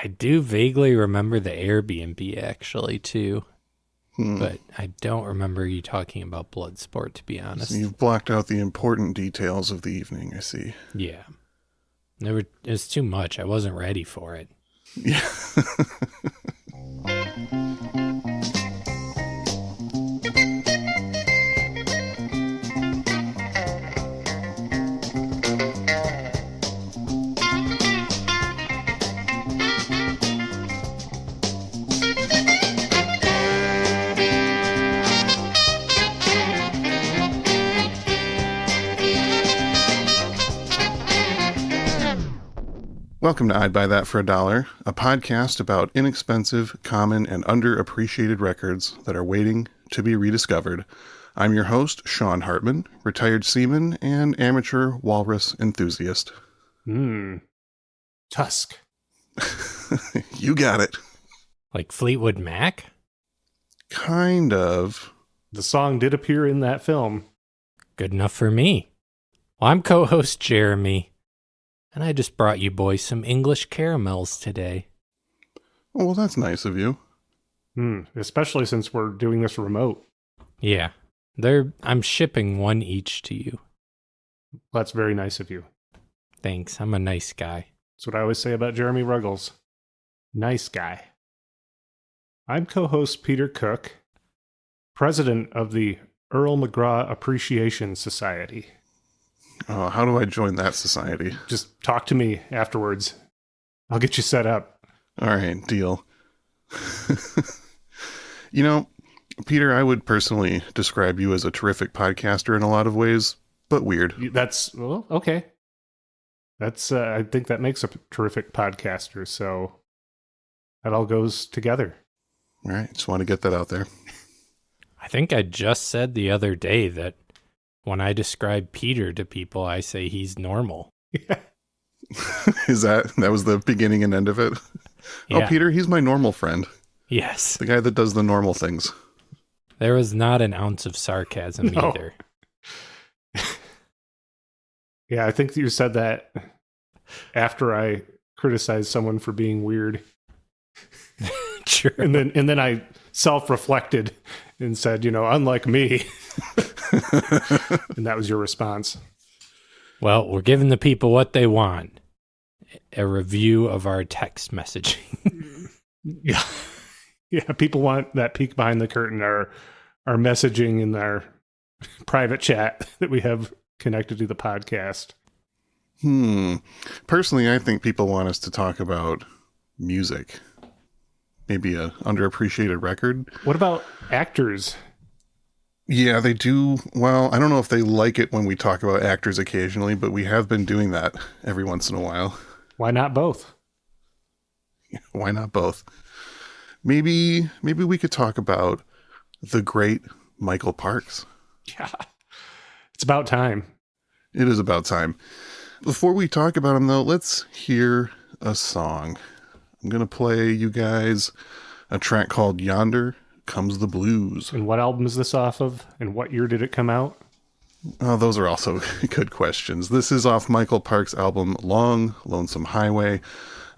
I do vaguely remember the Airbnb actually too. But I don't remember you talking about Bloodsport, to be honest. So you've blocked out the important details of the evening, I see. Yeah. It was too much. I wasn't ready for it. Yeah. Welcome to I'd Buy That for $1, a podcast about inexpensive, common, and underappreciated records that are waiting to be rediscovered. I'm your host, Sean Hartman, retired seaman and amateur walrus enthusiast. Tusk. You got it. Like Fleetwood Mac? Kind of. The song did appear in that film. Good enough for me. Well, I'm co-host Jeremy. And I just brought you boys some English caramels today. Oh, well, that's nice of you. Especially since we're doing this remote. Yeah. I'm shipping one each to you. That's very nice of you. Thanks. I'm a nice guy. That's what I always say about Jeremy Ruggles. Nice guy. I'm co-host Peter Cook, president of the Earl McGraw Appreciation Society. How do I join that society? Just talk to me afterwards. I'll get you set up. All right, deal. You know, Peter, I would personally describe you as a terrific podcaster in a lot of ways, but weird. Well, okay. I think that makes a terrific podcaster, so that all goes together. All right, just want to get that out there. I think I just said the other day that when I describe Peter to people, I say he's normal. Yeah. That was the beginning and end of it? Yeah. Oh, Peter, he's my normal friend. Yes. The guy that does the normal things. There was not an ounce of sarcasm either. Yeah, I think you said that after I criticized someone for being weird. Sure. And then I self-reflected and said, unlike me. And that was your response. Well, we're giving the people what they want. A review of our text messaging. Yeah. Yeah, people want that peek behind the curtain, our messaging in our private chat that we have connected to the podcast. Personally, I think people want us to talk about music. Maybe a underappreciated record. What about actors? Yeah, they do. Well, I don't know if they like it when we talk about actors occasionally, but we have been doing that every once in a while. Why not both? Why not both? Maybe we could talk about the great Michael Parks. Yeah. It's about time. It is about time. Before we talk about him, though, let's hear a song. I'm going to play you guys a track called Yonder Comes the Blues. And what album is this off of? And what year did it come out? Oh, those are also good questions. This is off Michael Parks' album Long, Lonesome Highway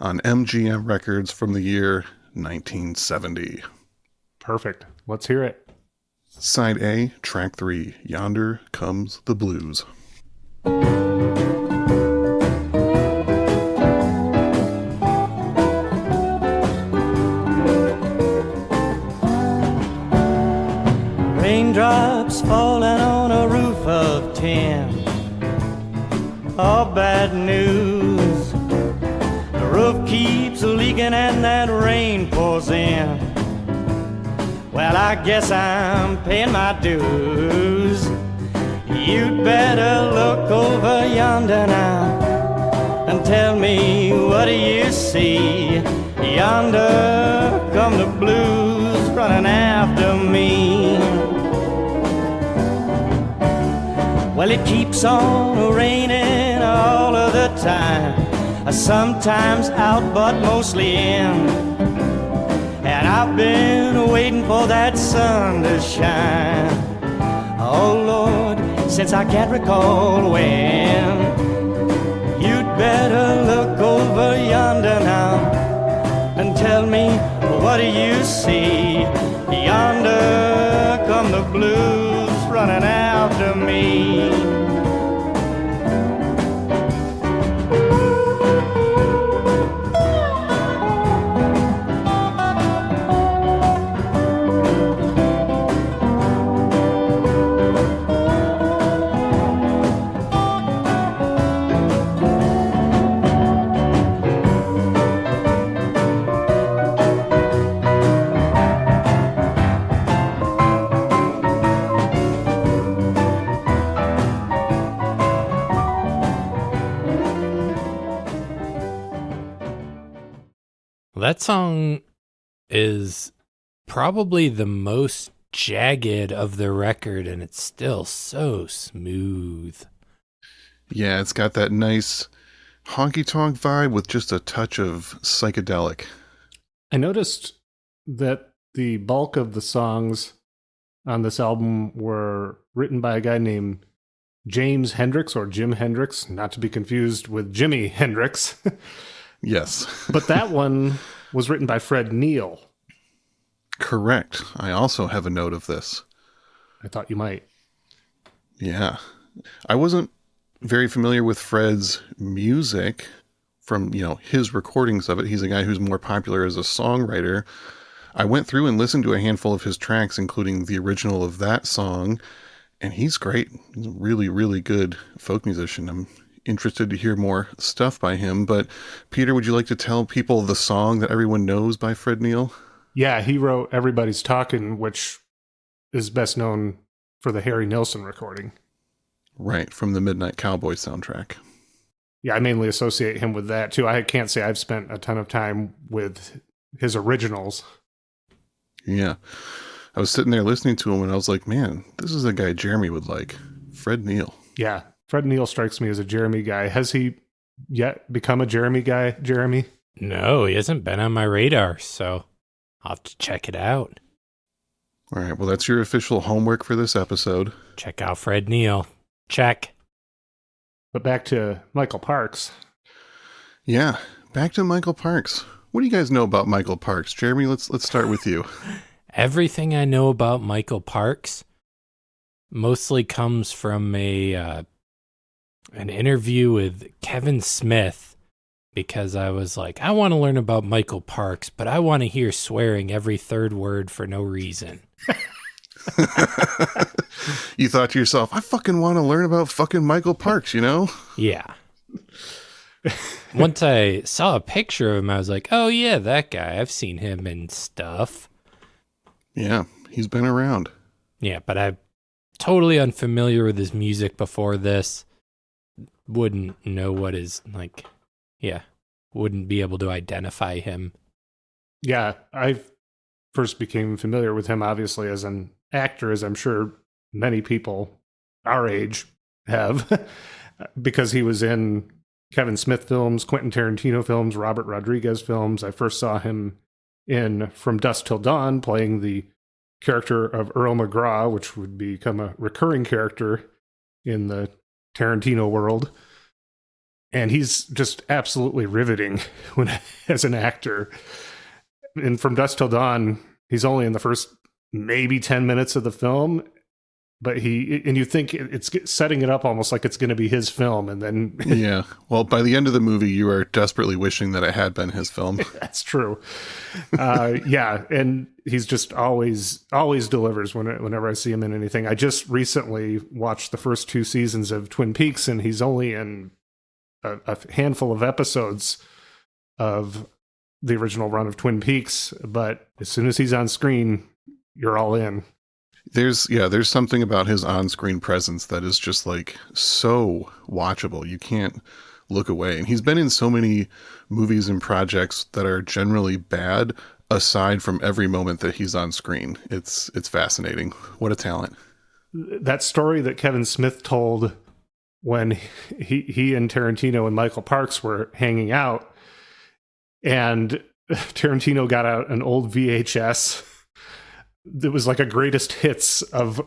on MGM Records from the year 1970. Perfect. Let's hear it. Side A, track 3, Yonder Comes the Blues. Raindrops falling on a roof of tin. All bad news. The roof keeps leaking and that rain pours in. Well, I guess I'm paying my dues. You'd better look over yonder now and tell me, what do you see? Yonder come the blues running after me. Well, it keeps on raining all of the time, sometimes out but mostly in. And I've been waiting for that sun to shine, oh Lord, since I can't recall when. You'd better look over yonder now me, what do you see? Yonder come the blues running after me. That song is probably the most jagged of the record, and it's still so smooth. Yeah, it's got that nice honky-tonk vibe with just a touch of psychedelic. I noticed that the bulk of the songs on this album were written by a guy named James Hendricks, or Jim Hendricks, not to be confused with Jimi Hendrix. Yes. But that one was written by Fred Neil. Correct. I also have a note of this. I thought you might. Yeah. I wasn't very familiar with Fred's music from, his recordings of it. He's a guy who's more popular as a songwriter. I went through and listened to a handful of his tracks, including the original of that song, and he's great. He's a really, really good folk musician. I'm interested to hear more stuff by him. But Peter, would you like to tell people the song that everyone knows by Fred Neil? Yeah, he wrote Everybody's Talkin', which is best known for the Harry Nilsson recording. Right, from the Midnight Cowboy soundtrack. Yeah, I mainly associate him with that, too. I can't say I've spent a ton of time with his originals. Yeah. I was sitting there listening to him, and I was like, man, this is a guy Jeremy would like. Fred Neil. Yeah, Fred Neil strikes me as a Jeremy guy. Has he yet become a Jeremy guy, Jeremy? No, he hasn't been on my radar, so I'll have to check it out. All right, well, that's your official homework for this episode. Check out Fred Neil. Check. But back to Michael Parks. Yeah, back to Michael Parks. What do you guys know about Michael Parks? Jeremy, let's start with you. Everything I know about Michael Parks mostly comes from an interview with Kevin Smith, because I was like, I want to learn about Michael Parks, but I want to hear swearing every third word for no reason. You thought to yourself, I fucking want to learn about fucking Michael Parks, Yeah. Once I saw a picture of him, I was like, oh yeah, that guy. I've seen him and stuff. Yeah, he's been around. Yeah, but I'm totally unfamiliar with his music before this. Wouldn't know what is like, yeah, wouldn't be able to identify him. Yeah, I first became familiar with him, obviously, as an actor, as I'm sure many people our age have, because he was in Kevin Smith films, Quentin Tarantino films, Robert Rodriguez films. I first saw him in From Dusk Till Dawn, playing the character of Earl McGraw, which would become a recurring character in the Tarantino world. And he's just absolutely riveting as an actor. And From Dusk Till Dawn, he's only in the first maybe 10 minutes of the film, but you think it's setting it up almost like it's going to be his film. And then yeah, well, by the end of the movie, you are desperately wishing that it had been his film. That's true. Yeah. And he's just always delivers whenever I see him in anything. I just recently watched the first 2 seasons of Twin Peaks, and he's only in a handful of episodes of the original run of Twin Peaks, but as soon as he's on screen, you're all in. There's something about his on-screen presence that is just like so watchable. You can't look away. And he's been in so many movies and projects that are generally bad, aside from every moment that he's on screen. It's fascinating. What a talent. That story that Kevin Smith told when he and Tarantino and Michael Parks were hanging out, and Tarantino got out an old VHS that was like a greatest hits of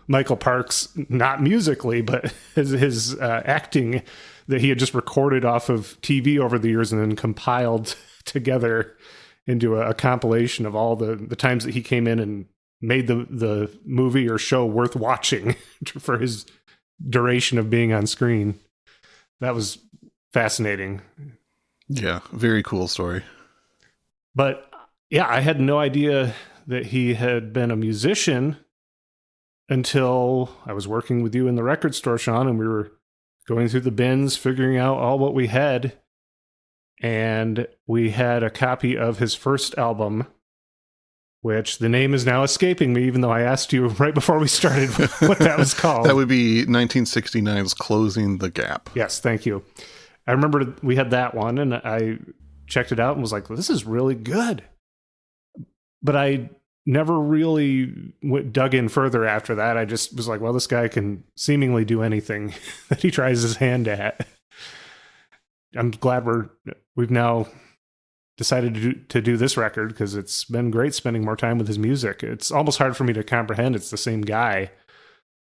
Michael Parks, not musically, but his acting that he had just recorded off of TV over the years and then compiled together into a compilation of all the times that he came in and made the movie or show worth watching for his duration of being on screen. That was fascinating. Yeah, very cool story. But yeah, I had no idea that he had been a musician until I was working with you in the record store, Sean, and we were going through the bins, figuring out all what we had. And we had a copy of his first album, which the name is now escaping me, even though I asked you right before we started what that was called. That would be 1969's Closing the Gap. Yes, thank you. I remember we had that one, and I checked it out and was like, well, this is really good. But I never really dug in further after that. I just was like, well, this guy can seemingly do anything that he tries his hand at. I'm glad we've now decided to do this record, because it's been great spending more time with his music. It's almost hard for me to comprehend it's the same guy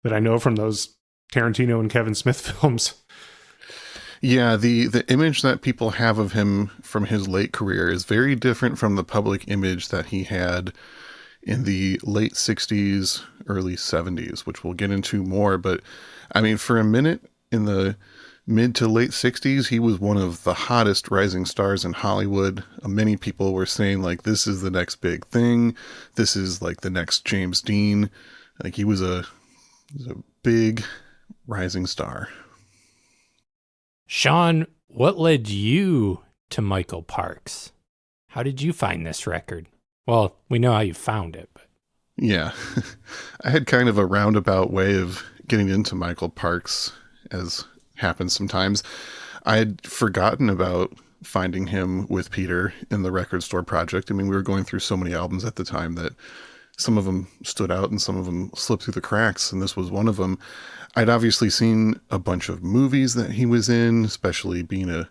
that I know from those Tarantino and Kevin Smith films. Yeah, the image that people have of him from his late career is very different from the public image that he had in the late 60s, early 70s, which we'll get into more. But I mean, for a minute in the mid to late 60s, he was one of the hottest rising stars in Hollywood. Many people were saying, like, this is the next big thing. This is like the next James Dean. Like, he was a big rising star. Sean, what led you to Michael Parks? How did you find this record? Well, we know how you found it, but yeah, I had kind of a roundabout way of getting into Michael Parks, as happens sometimes. I had forgotten about finding him with Peter in the Record Store Project. I mean, we were going through so many albums at the time that some of them stood out and some of them slipped through the cracks, and this was one of them. I'd obviously seen a bunch of movies that he was in, especially being a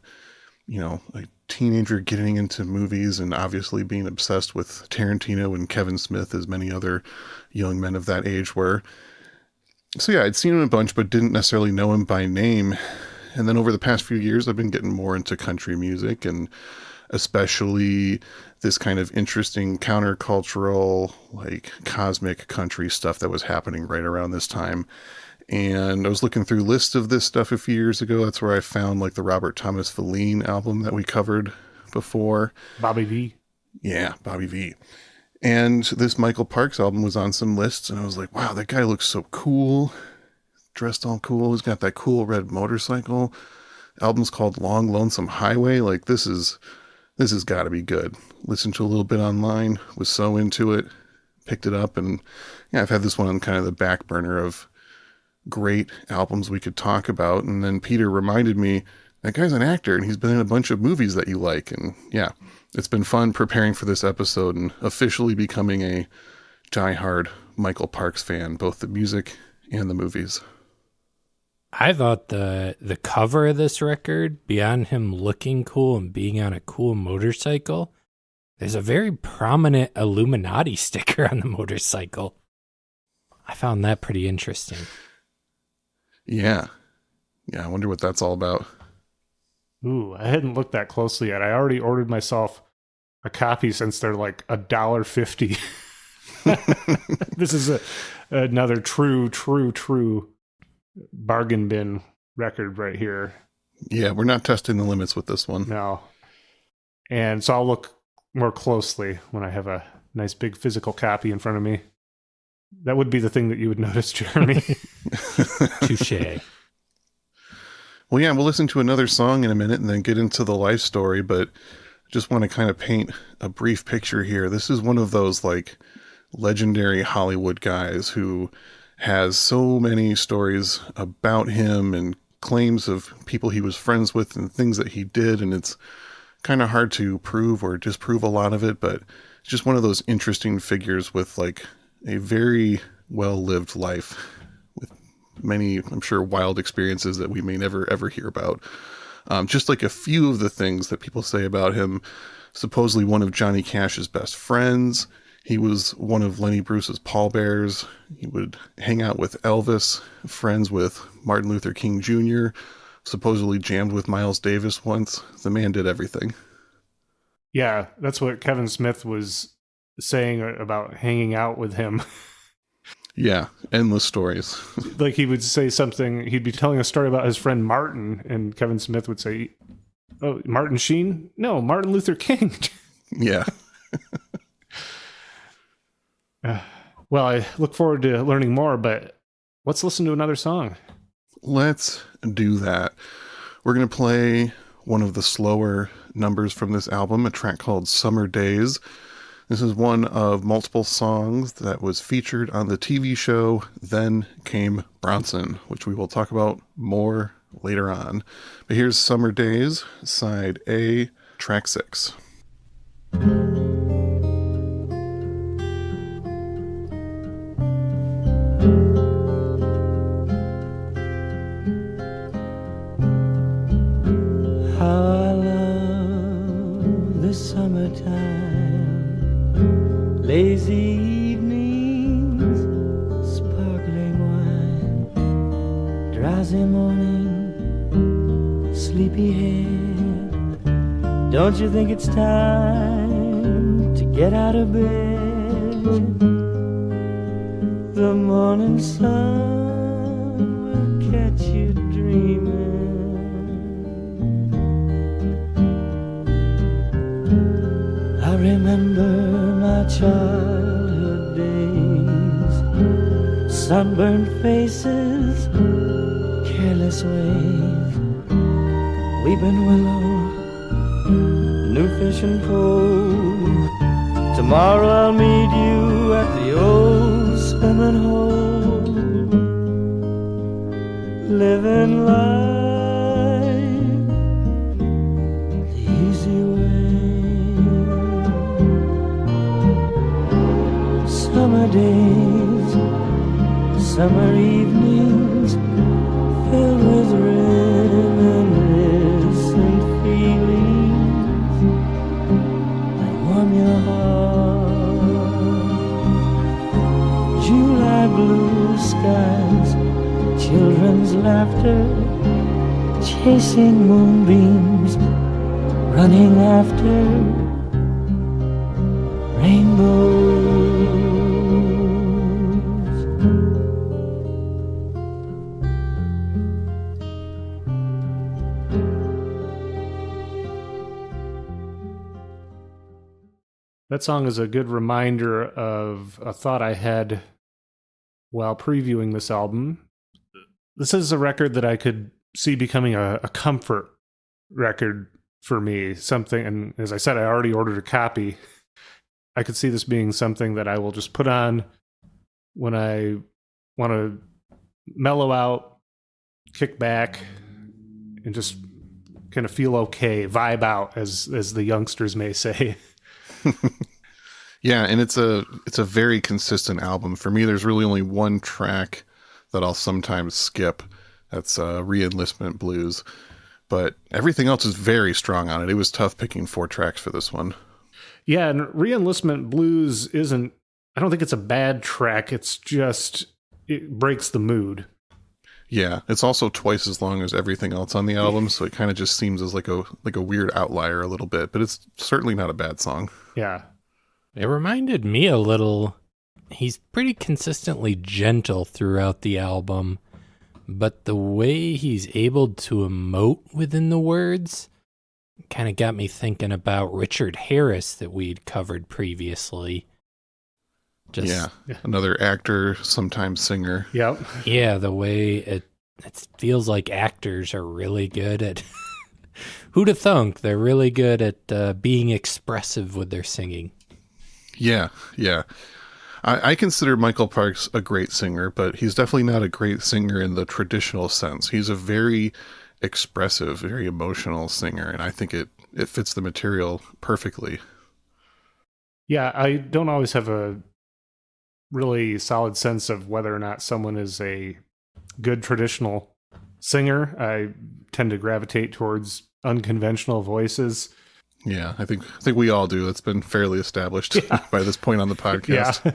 teenager getting into movies and obviously being obsessed with Tarantino and Kevin Smith, as many other young men of that age were. So yeah, I'd seen him a bunch, but didn't necessarily know him by name. And then over the past few years, I've been getting more into country music, and especially this kind of interesting countercultural, like cosmic country stuff that was happening right around this time. And I was looking through lists of this stuff a few years ago. That's where I found like the Robert Thomas Verlaine album that we covered before. Bobby V. Yeah, Bobby V. And this Michael Parks album was on some lists, and I was like, wow, that guy looks so cool. Dressed all cool. He's got that cool red motorcycle. The album's called Long Lonesome Highway. Like, this has got to be good. Listened to a little bit online, was so into it, picked it up, and yeah, I've had this one on kind of the back burner of great albums we could talk about. And then Peter reminded me, that guy's an actor and he's been in a bunch of movies that you like. And yeah, it's been fun preparing for this episode and officially becoming a diehard Michael Parks fan, both the music and the movies. I thought the cover of this record, beyond him looking cool and being on a cool motorcycle, there's a very prominent Illuminati sticker on the motorcycle. I found that pretty interesting. Yeah, I wonder what that's all about. Ooh, I hadn't looked that closely yet. I already ordered myself a copy since they're like $1.50. This is another true bargain bin record right here. Yeah, we're not testing the limits with this one. No. And so I'll look more closely when I have a nice big physical copy in front of me. That would be the thing that you would notice, Jeremy. Touche. Well, yeah, we'll listen to another song in a minute and then get into the life story, but just want to kind of paint a brief picture here. This is one of those like legendary Hollywood guys who has so many stories about him and claims of people he was friends with and things that he did, and it's kind of hard to prove or disprove a lot of it, but it's just one of those interesting figures with like a very well-lived life with many, I'm sure, wild experiences that we may never, ever hear about. Just like a few of the things that people say about him: supposedly one of Johnny Cash's best friends. He was one of Lenny Bruce's pallbearers. He would hang out with Elvis, friends with Martin Luther King Jr., supposedly jammed with Miles Davis once. The man did everything. Yeah, that's what Kevin Smith was saying about hanging out with him. Yeah, endless stories. Like he would say something, he'd be telling a story about his friend Martin, and Kevin Smith would say, "Oh, Martin Sheen? No, Martin Luther King." Yeah. Well, I look forward to learning more, but let's listen to another song. Let's do that. We're going to play one of the slower numbers from this album, a track called Summer Days. This is one of multiple songs that was featured on the TV show Then Came Bronson, which we will talk about more later on. But here's Summer Days, side A, track 6. How I love the summertime, lazy evenings, sparkling wine, drowsy morning, sleepy head. Don't you think it's time to get out of bed? The morning sun will catch you dreaming. I remember my childhood days, sunburned faces, careless ways, weeping willow, new fishing pole. Tomorrow I'll meet you at the old swimming hole, living life the easy way. Summer days, summer evenings, filled with reminiscent feelings that warm your heart. July blue skies, children's laughter, chasing moonbeams, running after rainbows. That song is a good reminder of a thought I had while previewing this album. This is a record that I could see becoming a comfort record for me. Something, and as I said, I already ordered a copy. I could see this being something that I will just put on when I want to mellow out, kick back, and just kind of feel okay, vibe out, as the youngsters may say. Yeah, and it's a very consistent album. For me, there's really only one track that I'll sometimes skip. That's Re-Enlistment Blues. But everything else is very strong on it. It was tough picking 4 tracks for this one. Yeah, and Re-Enlistment Blues isn't, I don't think it's a bad track. It's just, it breaks the mood. Yeah, it's also twice as long as everything else on the album, so it kind of just seems as like a weird outlier a little bit, but it's certainly not a bad song. Yeah. It reminded me a little, he's pretty consistently gentle throughout the album, but the way he's able to emote within the words kind of got me thinking about Richard Harris that we'd covered previously. Yeah, another actor, sometimes singer. Yep. Yeah, the way it feels like actors are really good at, who'd have thunk, they're really good at being expressive with their singing. Yeah. I consider Michael Parks a great singer, but he's definitely not a great singer in the traditional sense. He's a very expressive, very emotional singer, and I think it fits the material perfectly. Yeah, I don't always have a really solid sense of whether or not someone is a good traditional singer. I tend to gravitate towards unconventional voices. Yeah, I think we all do. That's been fairly established by this point on the podcast. Yeah.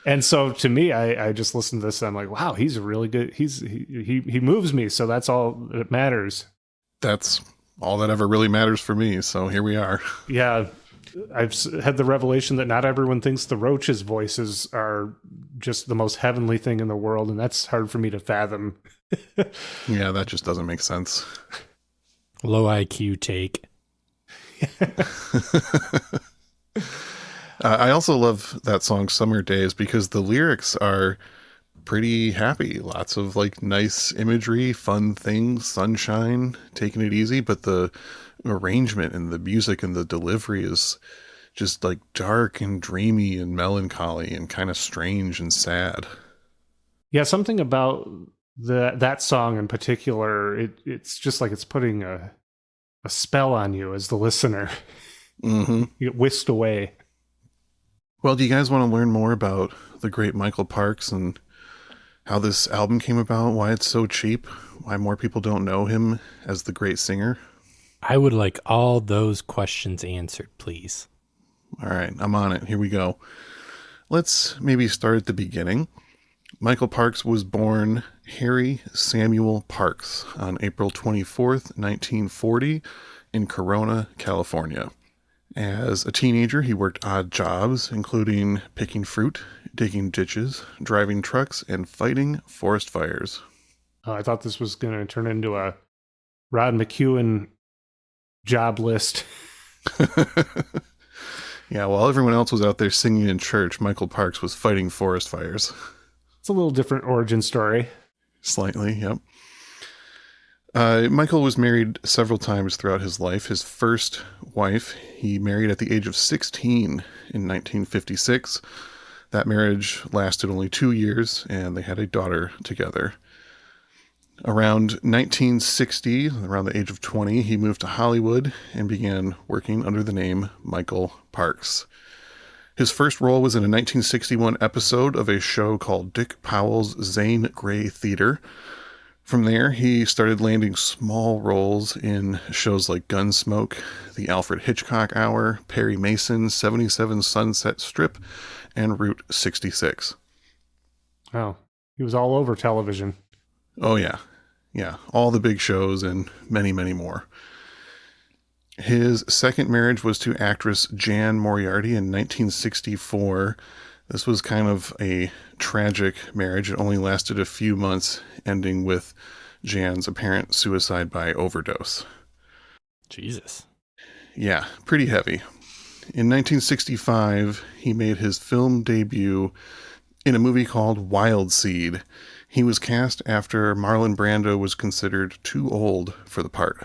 And so to me, I just listen to this and I'm like, wow, he's really good. He moves me. So that's all that matters. That's all that ever really matters for me. So here we are. Yeah. I've had the revelation that not everyone thinks the Roaches' voices are just the most heavenly thing in the world, and that's hard for me to fathom. Yeah, that just doesn't make sense. Low IQ take. I also love that song Summer Days because the lyrics are pretty happy. Lots of like nice imagery, fun things, sunshine, taking it easy, but the arrangement and the music and the delivery is just like dark and dreamy and melancholy and kind of strange and sad. Yeah, something about that song in particular, it's just like it's putting a spell on you as the listener. Mm-hmm. You get whisked away. Well, do you guys want to learn more about the great Michael Parks and how this album came about, why it's so cheap, why more people don't know him as the great singer? I would like all those questions answered, please. All right, I'm on it. Here we go. Let's maybe start at the beginning. Michael Parks was born Harry Samuel Parks on April 24th, 1940 in Corona, California. As a teenager, he worked odd jobs, including picking fruit, digging ditches, driving trucks, and fighting forest fires. I thought this was going to turn into a Rod McEwen job list. Yeah, while everyone else was out there singing in church, Michael Parks was fighting forest fires. It's a little different origin story. Slightly, yep. Michael was married several times throughout his life. His first wife, he married at the age of 16 in 1956. That marriage lasted only 2 years, and they had a daughter together. Around 1960, around the age of 20, he moved to Hollywood and began working under the name Michael Parks. His first role was in a 1961 episode of a show called Dick Powell's Zane Grey Theater. From there, he started landing small roles in shows like Gunsmoke, The Alfred Hitchcock Hour, Perry Mason, 77 Sunset Strip, and Route 66. Oh, he was all over television. Oh, yeah. Yeah, all the big shows and many, many more. His second marriage was to actress Jan Moriarty in 1964. This was kind of a tragic marriage. It only lasted a few months, ending with Jan's apparent suicide by overdose. Jesus. Yeah, pretty heavy. In 1965, he made his film debut in a movie called Wild Seed. He was cast after Marlon Brando was considered too old for the part.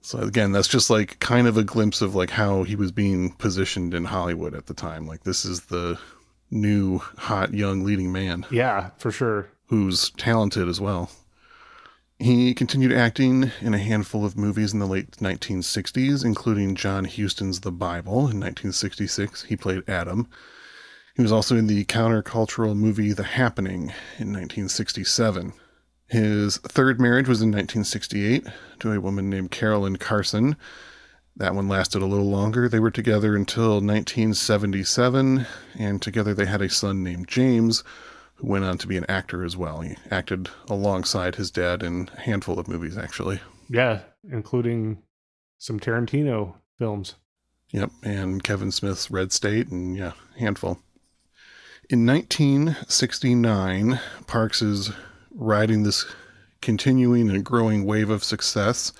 So again, that's just like kind of a glimpse of like how he was being positioned in Hollywood at the time. Like this is the new hot young leading man. Yeah, for sure. Who's talented as well. He continued acting in a handful of movies in the late 1960s, including John Huston's The Bible in 1966. He played Adam. He was also in the countercultural movie The Happening in 1967. His third marriage was in 1968 to a woman named Carolyn Carson. That one lasted a little longer. They were together until 1977, and together they had a son named James, who went on to be an actor as well. He acted alongside his dad in a handful of movies, actually. Yeah, including some Tarantino films. Yep, and Kevin Smith's Red State, and yeah, handful. In 1969, Parks is riding this continuing and growing wave of success,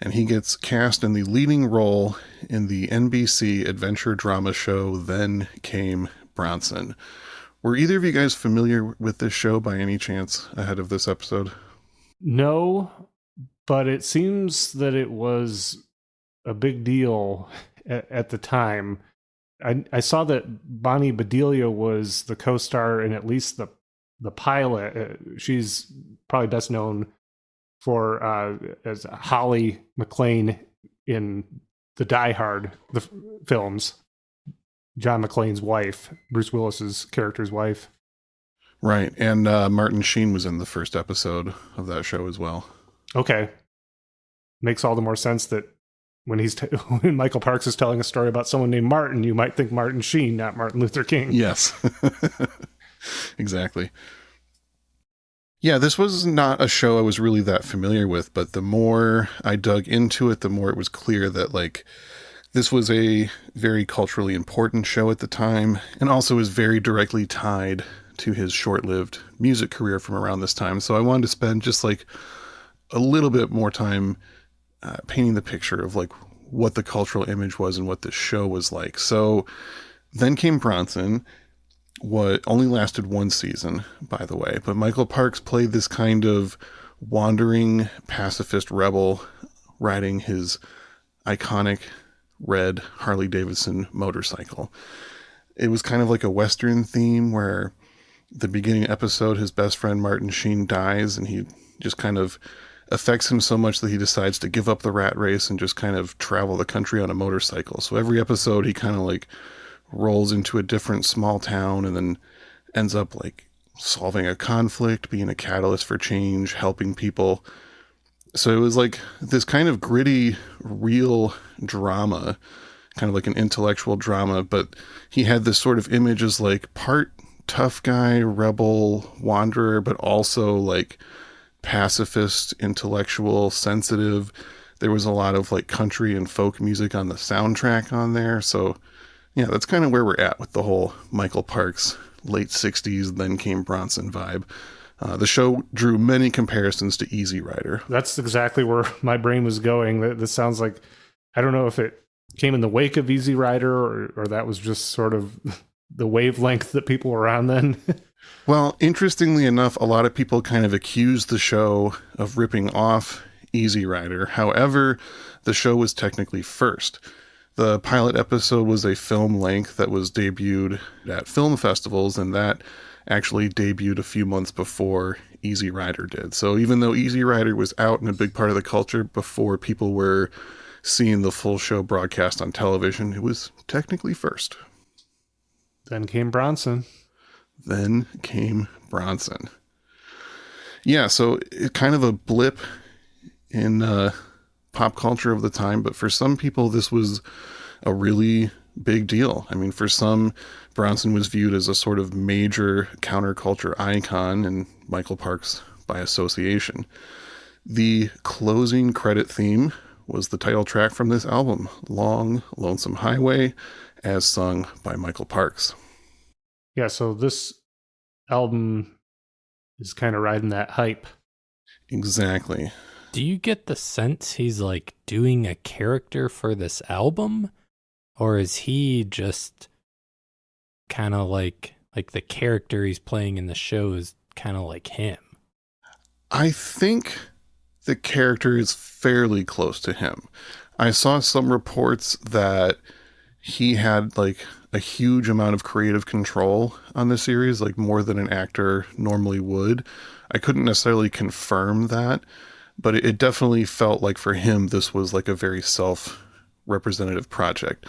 and he gets cast in the leading role in the NBC adventure drama show Then Came Bronson. Were either of you guys familiar with this show by any chance ahead of this episode? No, but it seems that it was a big deal at the time. I saw that Bonnie Bedelia was the co-star in at least the pilot. She's probably best known for as Holly McClane in the Die Hard films. John McClane's wife, Bruce Willis's character's wife. Right, and Martin Sheen was in the first episode of that show as well. Okay. Makes all the more sense that when when Michael Parks is telling a story about someone named Martin, you might think Martin Sheen, not Martin Luther King. Yes. Exactly. Yeah, this was not a show I was really that familiar with, but the more I dug into it, the more it was clear that, like, this was a very culturally important show at the time, and also is very directly tied to his short-lived music career from around this time. So I wanted to spend just like a little bit more time painting the picture of like what the cultural image was and what this show was like. So Then Came Bronson, what only lasted one season, by the way, but Michael Parks played this kind of wandering pacifist rebel riding his iconic red Harley Davidson motorcycle. It was kind of like a Western theme where the beginning episode, his best friend Martin Sheen dies, and he just kind of affects him so much that he decides to give up the rat race and just kind of travel the country on a motorcycle. So every episode he kind of like rolls into a different small town and then ends up like solving a conflict, being a catalyst for change, helping people. So it was like this kind of gritty, real drama, kind of like an intellectual drama, but he had this sort of image as like part tough guy, rebel, wanderer, but also like pacifist, intellectual, sensitive. There was a lot of like country and folk music on the soundtrack on there. So yeah, that's kind of where we're at with the whole Michael Parks late 60s, Then Came Bronson vibe. The show drew many comparisons to Easy Rider. That's exactly where my brain was going. This sounds like, I don't know if it came in the wake of Easy Rider or that was just sort of the wavelength that people were on then. Well, interestingly enough, a lot of people kind of accused the show of ripping off Easy Rider. However, the show was technically first. The pilot episode was a film length that was debuted at film festivals, and that actually debuted a few months before Easy Rider did. So even though Easy Rider was out and a big part of the culture before people were seeing the full show broadcast on television, it was technically first. Then came Bronson. Then Came Bronson. Yeah, so it kind of a blip in pop culture of the time, but for some people this was a really big deal. I mean, for some, Bronson was viewed as a sort of major counterculture icon, and Michael Parks by association. The closing credit theme was the title track from this album, Long Lonesome Highway, as sung by Michael Parks. Yeah, so this album is kind of riding that hype. Exactly. Do you get the sense he's like doing a character for this album? Or is he just kind of like the character he's playing in the show is kind of like him? I think the character is fairly close to him. I saw some reports that he had like a huge amount of creative control on the series, like more than an actor normally would. I couldn't necessarily confirm that, but it definitely felt like for him, this was like a very self-representative project.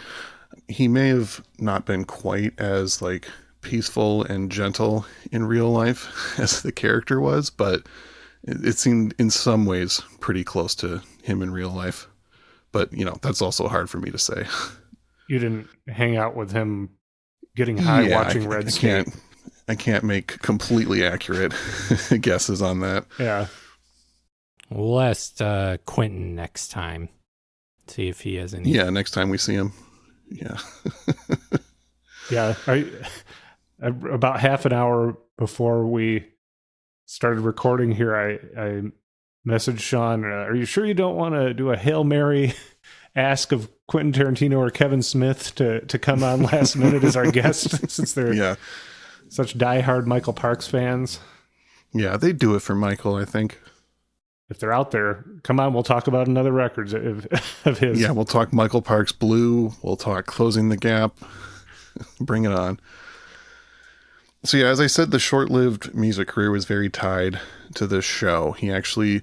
He may have not been quite as like peaceful and gentle in real life as the character was, but it seemed in some ways pretty close to him in real life. But, you know, that's also hard for me to say. You didn't hang out with him getting high watching Red State. I can't make completely accurate guesses on that. Yeah. We'll ask Quentin next time. See if he has any. Yeah, next time we see him. Yeah. Yeah. About half an hour before we started recording here, I messaged Sean, are you sure you don't want to do a Hail Mary ask of Quentin Tarantino or Kevin Smith to come on last minute as our guest, since they're such diehard Michael Parks fans? Yeah, they do it for Michael, I think. If they're out there, come on, we'll talk about another records of his. Yeah, we'll talk Michael Parks Blue. We'll talk Closing the Gap. Bring it on. So yeah, as I said, the short-lived music career was very tied to this show. He actually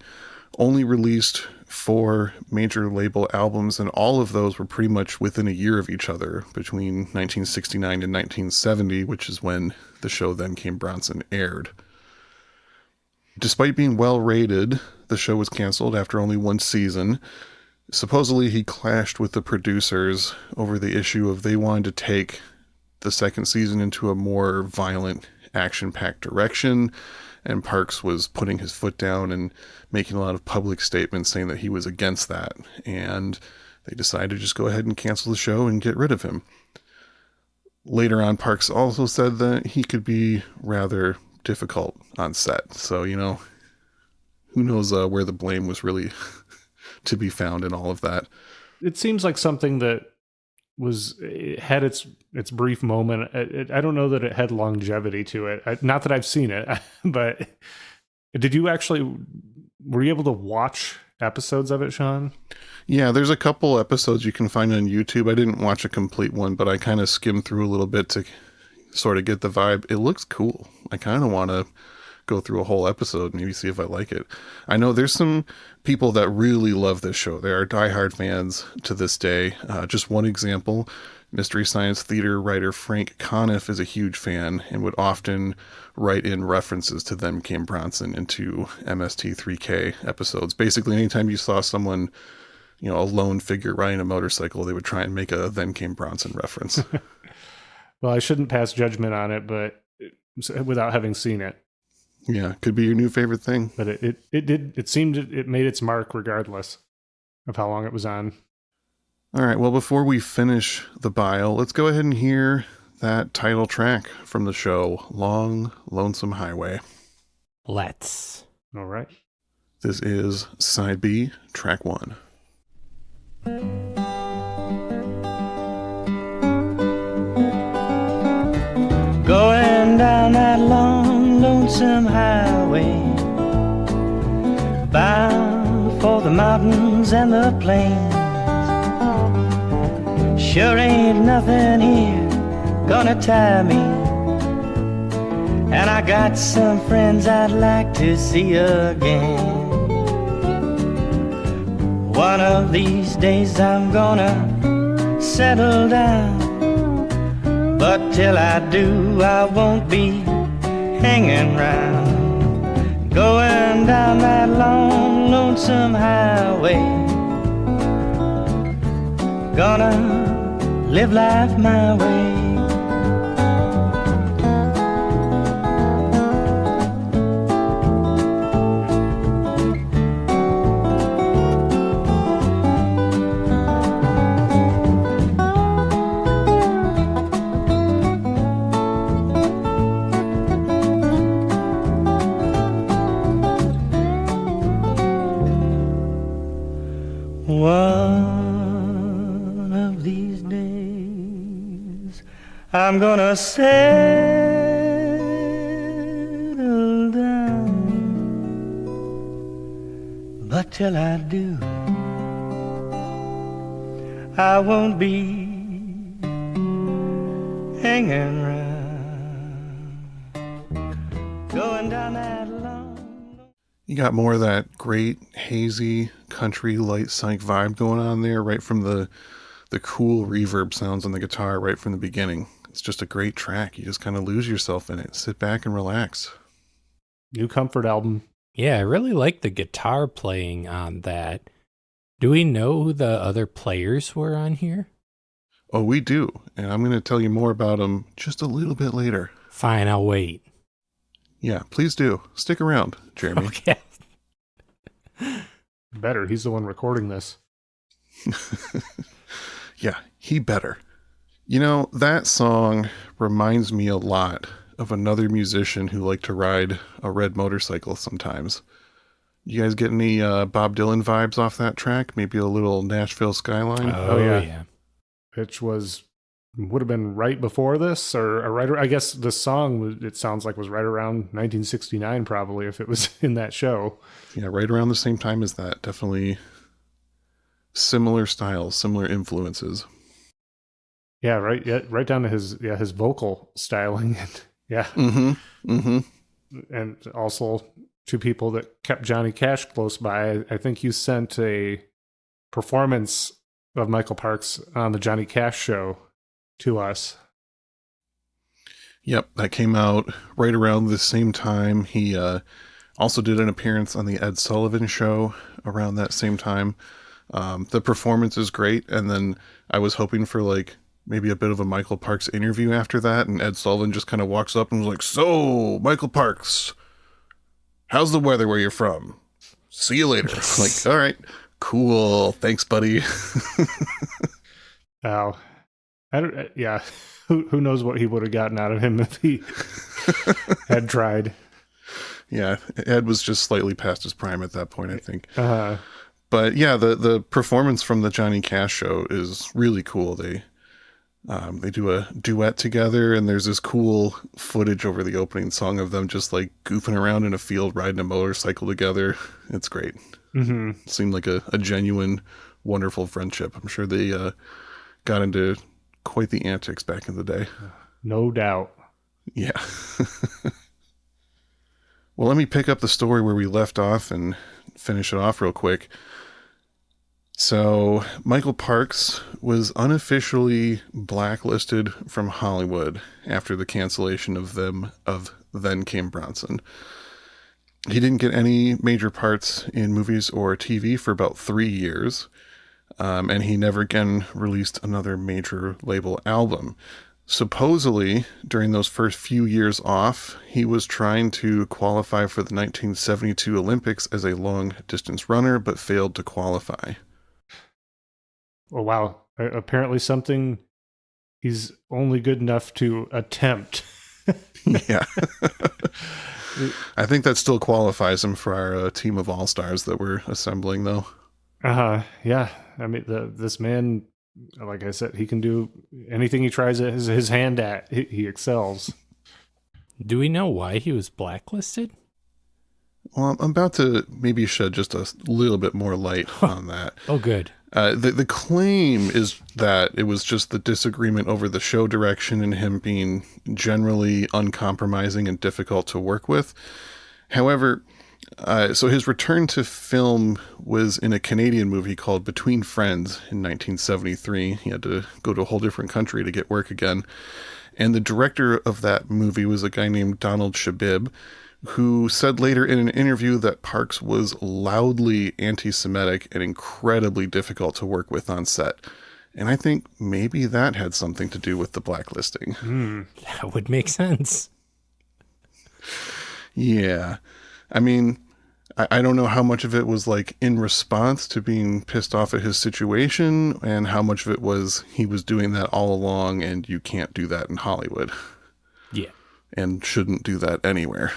only released 4 major label albums, and all of those were pretty much within a year of each other, between 1969 and 1970, which is when the show Then Came Bronson aired. Despite being well rated, the show was canceled after only one season. Supposedly he clashed with the producers over the issue of they wanted to take the second season into a more violent action-packed direction, and Parks was putting his foot down and making a lot of public statements saying that he was against that, and they decided to just go ahead and cancel the show and get rid of him. Later on, Parks also said that he could be rather difficult on set, so, you know, who knows where the blame was really to be found in all of that. It seems like something that it had its brief moment. I don't know that it had longevity to it. Not that I've seen it, but were you able to watch episodes of it, Sean? Yeah, there's a couple episodes you can find on YouTube. I didn't watch a complete one, but I kind of skimmed through a little bit to sort of get the vibe. It looks cool. I kind of want to go through a whole episode, maybe see if I like it. I know there's some people that really love this show. They are diehard fans to this day. Just one example, Mystery Science Theater writer Frank Conniff is a huge fan and would often write in references to Them Came Bronson into MST3K episodes. Basically, anytime you saw someone, you know, a lone figure riding a motorcycle, they would try and make a Then Came Bronson reference. Well, I shouldn't pass judgment on it, but without having seen it. Yeah, could be your new favorite thing. But it seemed it made its mark regardless of how long it was on. All right, well, before we finish the bio, let's go ahead and hear that title track from the show, Long, Lonesome Highway. Let's. All right. This is Side B, Track 1. Going down that long, lonesome highway, bound for the mountains and the plains. Sure ain't nothing here gonna tie me, and I got some friends I'd like to see again. One of these days I'm gonna settle down, but till I do, I won't be hanging round. Going down that long, lonesome highway, gonna live life my way. One of these days I'm gonna settle down, but till I do, I won't be hanging around. Going down that long. You got more of that great hazy country light psych vibe going on there right from the cool reverb sounds on the guitar right from the beginning. It's just a great track. You just kind of lose yourself in it. Sit back and relax. New comfort album. Yeah, I really like the guitar playing on that. Do we know who the other players were on here? Oh, we do. And I'm going to tell you more about them just a little bit later. Fine, I'll wait. Yeah, please do. Stick around, Jeremy. Okay. Better. He's the one recording this. Yeah, he better. You know, that song reminds me a lot of another musician who liked to ride a red motorcycle sometimes. You guys get any Bob Dylan vibes off that track? Maybe a little Nashville Skyline? Oh, yeah. Which would have been right before this, or right. I guess the song, it sounds like, was right around 1969, probably, if it was in that show. Yeah, right around the same time as that. Definitely similar styles, similar influences. Yeah, right. Yeah, right down to his vocal styling. Yeah. Mm-hmm. Mm-hmm. And also two people that kept Johnny Cash close by. I think you sent a performance of Michael Parks on the Johnny Cash show to us. Yep, that came out right around the same time. He also did an appearance on the Ed Sullivan show around that same time. The performance is great, and then I was hoping for like maybe a bit of a Michael Parks interview after that, and Ed Sullivan just kind of walks up and was like, "So, Michael Parks, how's the weather where you're from? See you later." Like, all right, cool, thanks, buddy. Oh, I don't. Yeah, who knows what he would have gotten out of him if he had tried. Yeah, Ed was just slightly past his prime at that point, I think. Uh, But yeah, the performance from the Johnny Cash show is really cool. They do a duet together, and there's this cool footage over the opening song of them just like goofing around in a field riding a motorcycle together. It's great. mm-hmm. It seemed like a genuine, wonderful friendship. I'm sure they got into quite the antics back in the day. No doubt. Yeah. Well, let me pick up the story where we left off and finish it off real quick. So, Michael Parks was unofficially blacklisted from Hollywood after the cancellation of Then Came Bronson. He didn't get any major parts in movies or TV for about 3 years, and he never again released another major label album. Supposedly, during those first few years off, he was trying to qualify for the 1972 Olympics as a long-distance runner, but failed to qualify. Oh, wow. Apparently something he's only good enough to attempt. Yeah. I think that still qualifies him for our team of all-stars that we're assembling, though. Yeah. I mean, this man, like I said, he can do anything he tries his hand at. He excels. Do we know why he was blacklisted? Well, I'm about to maybe shed just a little bit more light on that. Oh, good. The claim is that it was just the disagreement over the show direction and him being generally uncompromising and difficult to work with. However, so his return to film was in a Canadian movie called Between Friends in 1973. He had to go to a whole different country to get work again. And the director of that movie was a guy named Donald Shabib, who said later in an interview that Parks was loudly anti-Semitic and incredibly difficult to work with on set. And I think maybe that had something to do with the blacklisting. That would make sense. Yeah. I mean, I don't know how much of it was like in response to being pissed off at his situation and how much of it was he was doing that all along and you can't do that in Hollywood. Yeah. And shouldn't do that anywhere.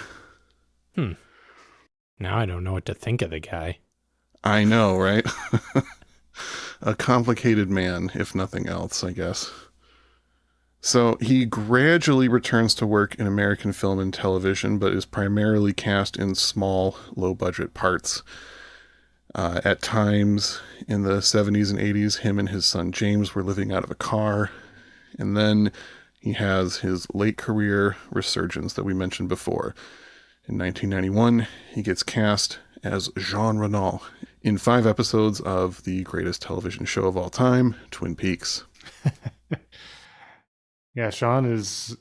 Now I don't know what to think of the guy. I know, right? A complicated man, if nothing else, I guess. So he gradually returns to work in American film and television, but is primarily cast in small, low-budget parts. At times in the 70s and 80s, him and his son James were living out of a car. And then he has his late career resurgence that we mentioned before. In 1991, he gets cast as Jean Renault in 5 episodes of the greatest television show of all time, Twin Peaks. Yeah, Sean is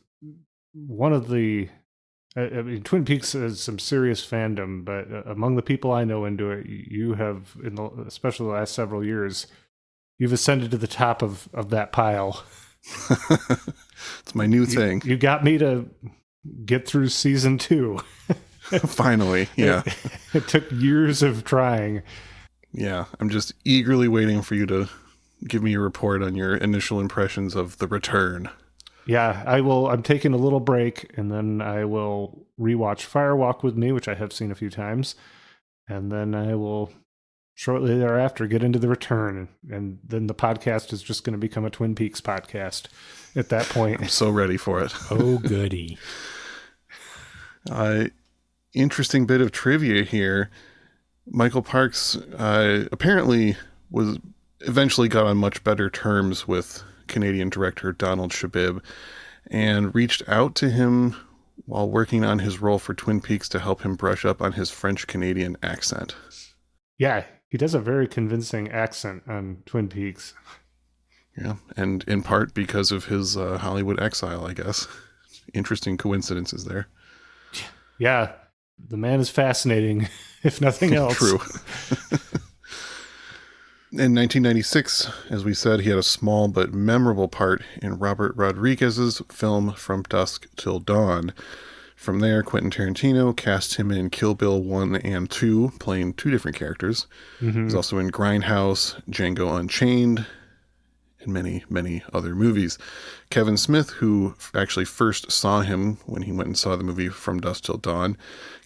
one of the... I mean, Twin Peaks has some serious fandom, but among the people I know into it, you have, especially the last several years, you've ascended to the top of that pile. It's my new thing. You got me to get through season 2. Finally, yeah. It took years of trying. Yeah, I'm just eagerly waiting for you to give me a report on your initial impressions of The Return. Yeah, I will. I'm taking a little break, and then I will rewatch Firewalk with Me, which I have seen a few times, and then I will shortly thereafter get into The Return, and then the podcast is just going to become a Twin Peaks podcast at that point. I'm so ready for it. Oh, goody. Interesting bit of trivia here. Michael Parks apparently was eventually got on much better terms with Canadian director Donald Shabib and reached out to him while working on his role for Twin Peaks to help him brush up on his French-Canadian accent. Yeah, he does a very convincing accent on Twin Peaks. Yeah, and in part because of his Hollywood exile, I guess. Interesting coincidences there. Yeah, the man is fascinating, if nothing else. True. In 1996, as we said, he had a small but memorable part in Robert Rodriguez's film From Dusk Till Dawn. From there, Quentin Tarantino cast him in Kill Bill 1 and 2, playing two different characters. He's also in Grindhouse, Django Unchained, and many, many other movies. Kevin Smith, who actually first saw him when he went and saw the movie From Dusk Till Dawn,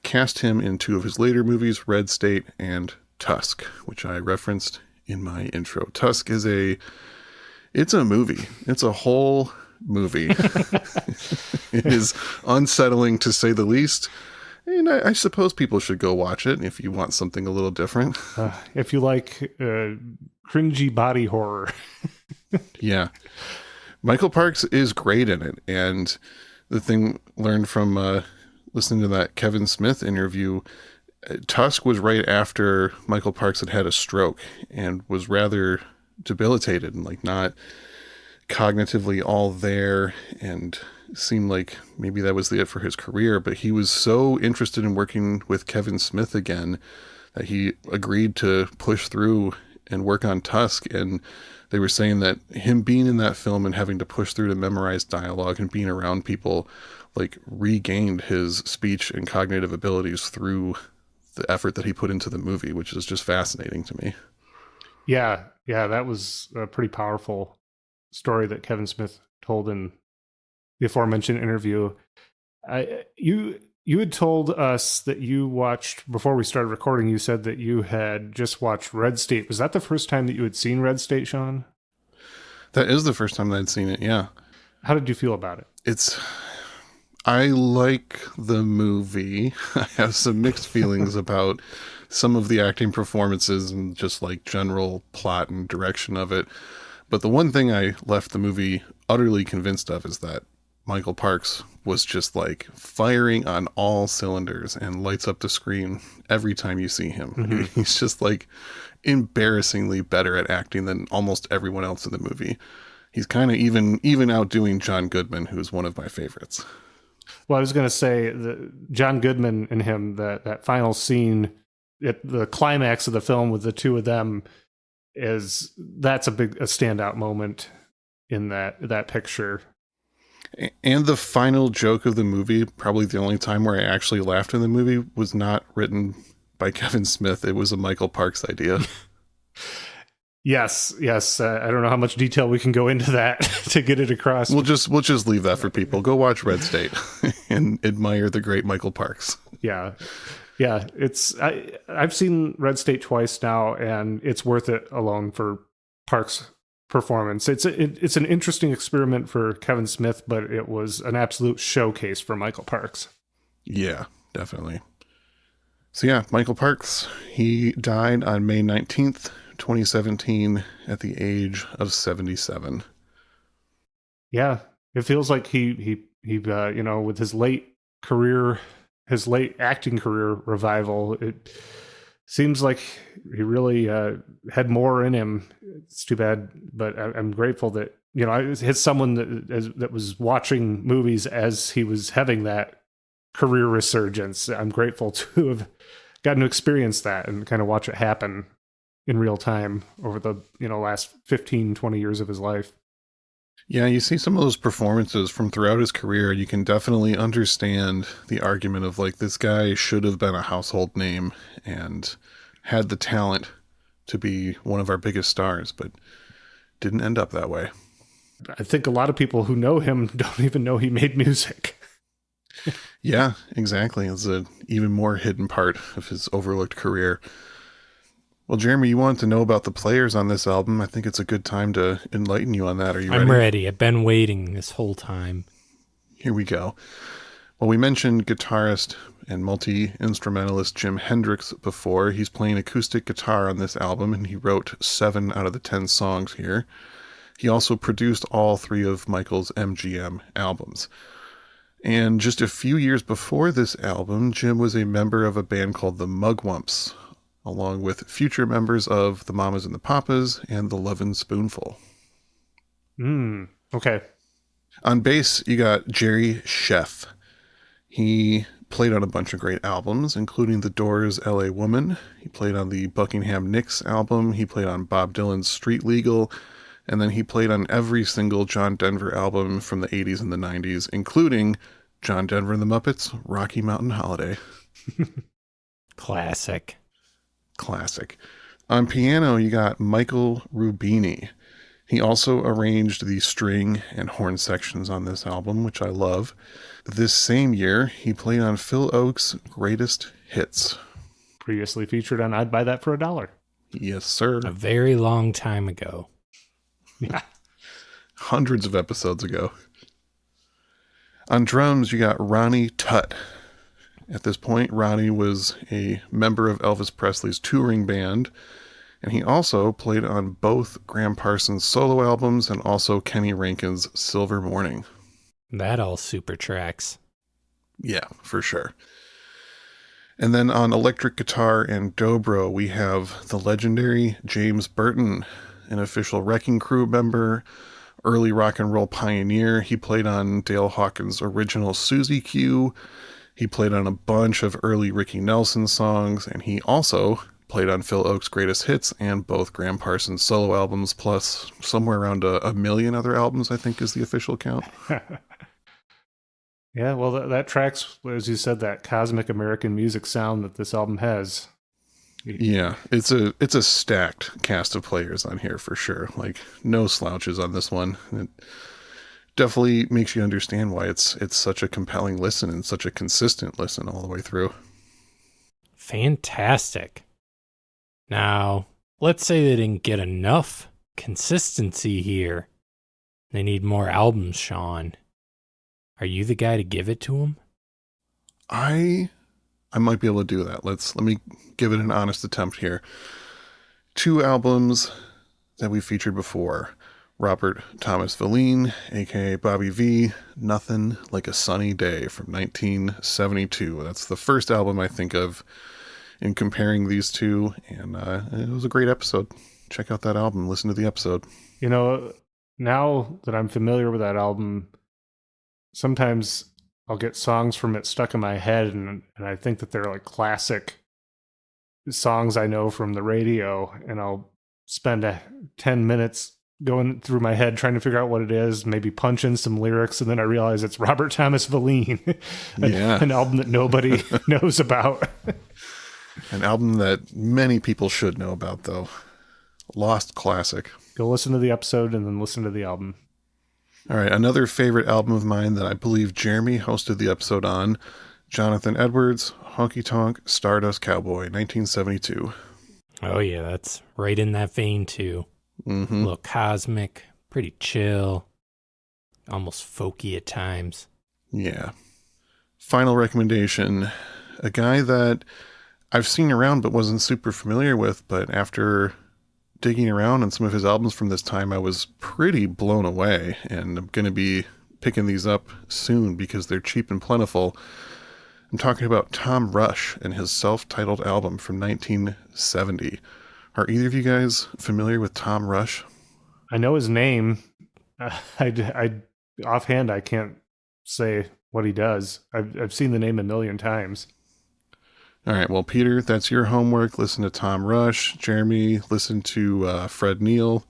cast him in two of his later movies, Red State and Tusk, which I referenced in my intro. Tusk is it's a movie. It's a whole movie. It is unsettling to say the least. And I suppose people should go watch it if you want something a little different. If you like cringy body horror. Yeah. Michael Parks is great in it. And the thing learned from listening to that Kevin Smith interview, Tusk was right after Michael Parks had a stroke and was rather debilitated and like not cognitively all there, and seemed like maybe that was it for his career. But he was so interested in working with Kevin Smith again that he agreed to push through and work on Tusk. And they were saying that him being in that film and having to push through to memorize dialogue and being around people like regained his speech and cognitive abilities through the effort that he put into the movie, which is just fascinating to me. Yeah, that was a pretty powerful story that Kevin Smith told in the aforementioned interview. You had told us that you watched, before we started recording, you said that you had just watched Red State. Was that the first time that you had seen Red State, Sean? That is the first time that I'd seen it, yeah. How did you feel about it? I like the movie. I have some mixed feelings about some of the acting performances and just like general plot and direction of it. But the one thing I left the movie utterly convinced of is that Michael Parks was just like firing on all cylinders and lights up the screen every time you see him. Mm-hmm. He's just like embarrassingly better at acting than almost everyone else in the movie. He's kind of even outdoing John Goodman, who's one of my favorites. Well, I was going to say that John Goodman and him, that final scene at the climax of the film with the two of them, that's a standout moment in that picture. And the final joke of the movie, probably the only time where I actually laughed in the movie, was not written by Kevin Smith. It was a Michael Parks idea. Yes. I don't know how much detail we can go into that to get it across. We'll just leave that for people. Go watch Red State and admire the great Michael Parks. Yeah. I've seen Red State twice now, and it's worth it alone for Parks' performance. It's an interesting experiment for Kevin Smith, but it was an absolute showcase for Michael Parks. Yeah, definitely. So yeah, Michael Parks, he died on May 19th, 2017 at the age of 77. Yeah, it feels like he with his late acting career revival, it seems like he really had more in him. It's too bad, but I'm grateful that it's someone that was watching movies as he was having that career resurgence. I'm grateful to have gotten to experience that and kind of watch it happen in real time over the last 15, 20 years of his life. Yeah, you see some of those performances from throughout his career, you can definitely understand the argument of like, this guy should have been a household name and had the talent to be one of our biggest stars, but didn't end up that way. I think a lot of people who know him don't even know he made music. Yeah, exactly. It's an even more hidden part of his overlooked career. Well, Jeremy, you wanted to know about the players on this album. I think it's a good time to enlighten you on that. Are you ready? I'm ready. I've been waiting this whole time. Here we go. Well, we mentioned guitarist and multi-instrumentalist Jim Hendrix before. He's playing acoustic guitar on this album, and he wrote 7 out of the 10 songs here. He also produced all 3 of Michael's MGM albums. And just a few years before this album, Jim was a member of a band called the Mugwumps, along with future members of the Mamas and the Papas and the Lovin' Spoonful. Okay. On bass, you got Jerry Scheff. He played on a bunch of great albums, including The Doors' L.A. Woman. He played on the Buckingham Nicks album. He played on Bob Dylan's Street Legal. And then he played on every single John Denver album from the 80s and the 90s, including John Denver and the Muppets' Rocky Mountain Holiday. Classic. On piano, you got Michael Rubini. He also arranged the string and horn sections on this album, which I love. This same year, he played on Phil Ochs' Greatest Hits. Previously featured on I'd Buy That for $1. Yes, sir. A very long time ago. Yeah. Hundreds of episodes ago. On drums, you got Ronnie Tutt. At this point, Ronnie was a member of Elvis Presley's touring band, and he also played on both Graham Parsons' solo albums and also Kenny Rankin's Silver Morning. That all super tracks. Yeah, for sure. And then on electric guitar and dobro, we have the legendary James Burton, an official Wrecking Crew member, early rock and roll pioneer. He played on Dale Hawkins' original Susie Q. He played on a bunch of early Ricky Nelson songs, and he also played on Phil Ochs' Greatest Hits and both Graham Parsons' solo albums, plus somewhere around a million other albums, I think is the official count. Yeah, well, that tracks, as you said, that cosmic American music sound that this album has. Yeah, it's a stacked cast of players on here for sure. Like, no slouches on this one. It definitely makes you understand why it's such a compelling listen and such a consistent listen all the way through. Fantastic. Now, let's say they didn't get enough consistency here. They need more albums, Sean. Are you the guy to give it to them? I might be able to do that. Let me give it an honest attempt here. 2 albums that we featured before. Robert Thomas Valine, aka Bobby V, Nothing Like a Sunny Day from 1972. That's the first album I think of in comparing these two, and it was a great episode. Check out that album, listen to the episode. You know, now that I'm familiar with that album, sometimes I'll get songs from it stuck in my head, and I think that they're like classic songs I know from the radio, and I'll spend 10 minutes going through my head trying to figure out what it is, maybe punch in some lyrics, and then I realize it's Robert Thomas Valine, an album that nobody knows about. An album that many people should know about, though. Lost classic. Go listen to the episode and then listen to the album. All right, another favorite album of mine that I believe Jeremy hosted the episode on, Jonathan Edwards, Honky Tonk Stardust Cowboy, 1972. Oh yeah, that's right in that vein too. Mm-hmm. A little cosmic, pretty chill, almost folky at times. Yeah. Final recommendation, a guy that I've seen around but wasn't super familiar with, but after digging around on some of his albums from this time, I was pretty blown away, and I'm going to be picking these up soon because they're cheap and plentiful. I'm talking about Tom Rush and his self-titled album from 1970. Are either of you guys familiar with Tom Rush? I know his name. I offhand, I can't say what he does. I've seen the name a million times. All right, well, Peter, that's your homework. Listen to Tom Rush. Jeremy, listen to Fred Neil,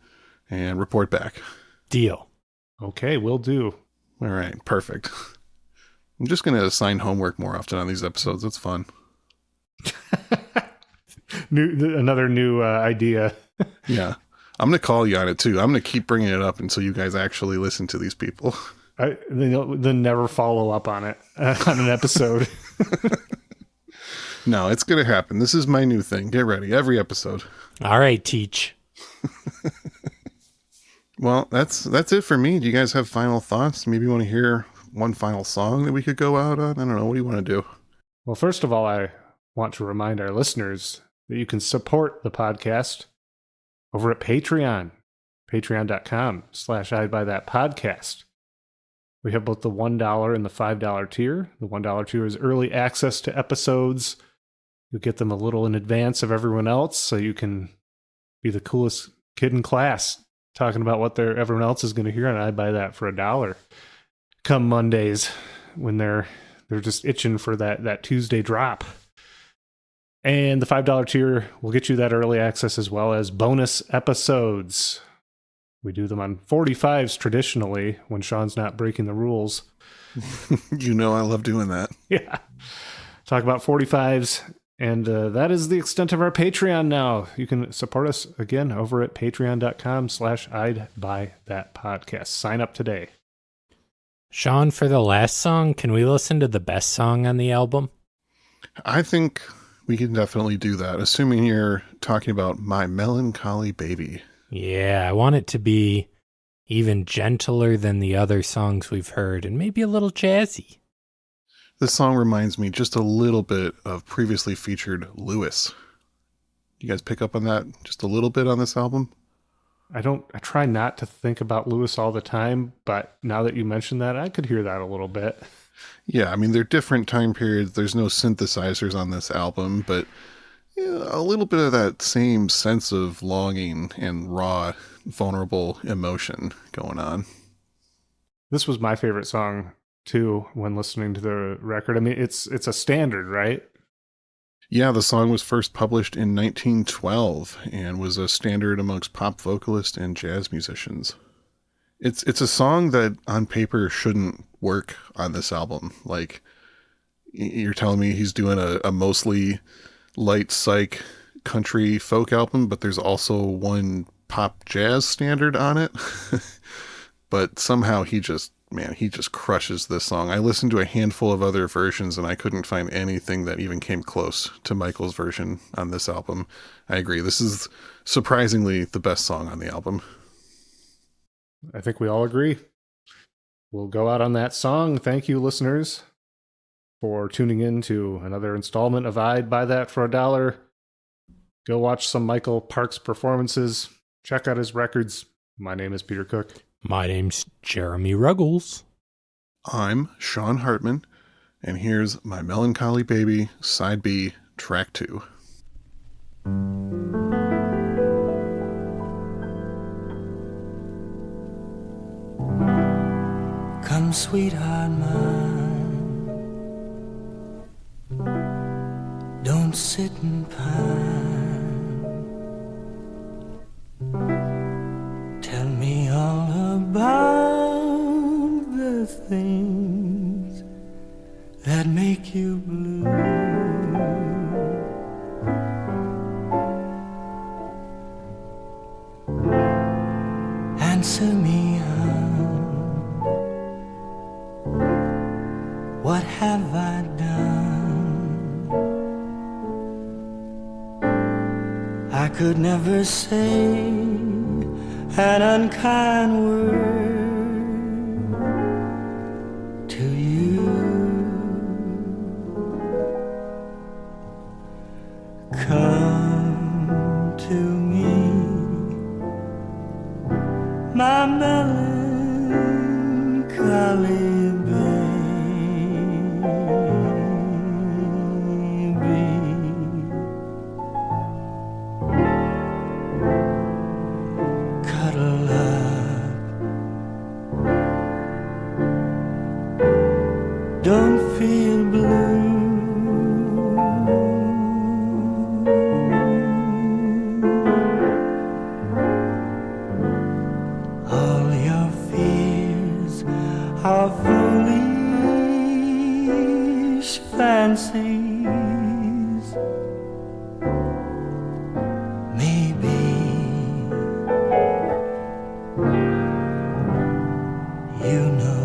and report back. Deal. Okay, will do. All right, perfect. I'm just going to assign homework more often on these episodes. It's fun. Another new idea. Yeah. I'm going to call you on it, too. I'm going to keep bringing it up until you guys actually listen to these people. Then never follow up on it on an episode. No, it's going to happen. This is my new thing. Get ready. Every episode. All right, teach. Well, that's it for me. Do you guys have final thoughts? Maybe you want to hear one final song that we could go out on? I don't know. What do you want to do? Well, first of all, I want to remind our listeners that you can support the podcast over at Patreon, patreon.com/IBuyThatPodcast. We have both the $1 and the $5 tier. The $1 tier is early access to episodes. You'll get them a little in advance of everyone else, so you can be the coolest kid in class talking about what everyone else is going to hear, and I buy that for $1 come Mondays when they're They're just itching for that Tuesday drop. And the $5 tier will get you that early access as well as bonus episodes. We do them on 45s traditionally when Sean's not breaking the rules. You know I love doing that. Yeah. Talk about 45s. And that is the extent of our Patreon now. You can support us again over at patreon.com/I'd Buy That Podcast. Sign up today. Sean, for the last song, can we listen to the best song on the album? I think we can definitely do that, assuming you're talking about My Melancholy Baby. Yeah, I want it to be even gentler than the other songs we've heard and maybe a little jazzy. This song reminds me just a little bit of previously featured Lewis. You guys pick up on that just a little bit on this album? I try not to think about Lewis all the time, but now that you mention that, I could hear that a little bit. Yeah, I mean, they're different time periods. There's no synthesizers on this album, but a little bit of that same sense of longing and raw, vulnerable emotion going on. This was my favorite song, too, when listening to the record. I mean, it's a standard, right? Yeah, the song was first published in 1912 and was a standard amongst pop vocalists and jazz musicians. It's a song that on paper shouldn't work on this album. Like, you're telling me he's doing a mostly light psych country folk album, but there's also one pop jazz standard on it. But somehow he just crushes this song. I listened to a handful of other versions and I couldn't find anything that even came close to Michael's version on this album. I agree. This is surprisingly the best song on the album. I think we all agree. We'll go out on that song. Thank you, listeners, for tuning in to another installment of I'd Buy That for $1. Go watch some Michael Parks performances. Check out his records. My name is Peter Cook. My name's Jeremy Ruggles. I'm Sean Hartman, and here's My Melancholy Baby, Side B, Track 2. Come, sweetheart mine, don't sit and pine. Tell me all about the things that make you blue. Answer me, what have I done? I could never say an unkind word to you. Come to me, my melancholy don't feel blue. All your fears are foolish fancies. Maybe you know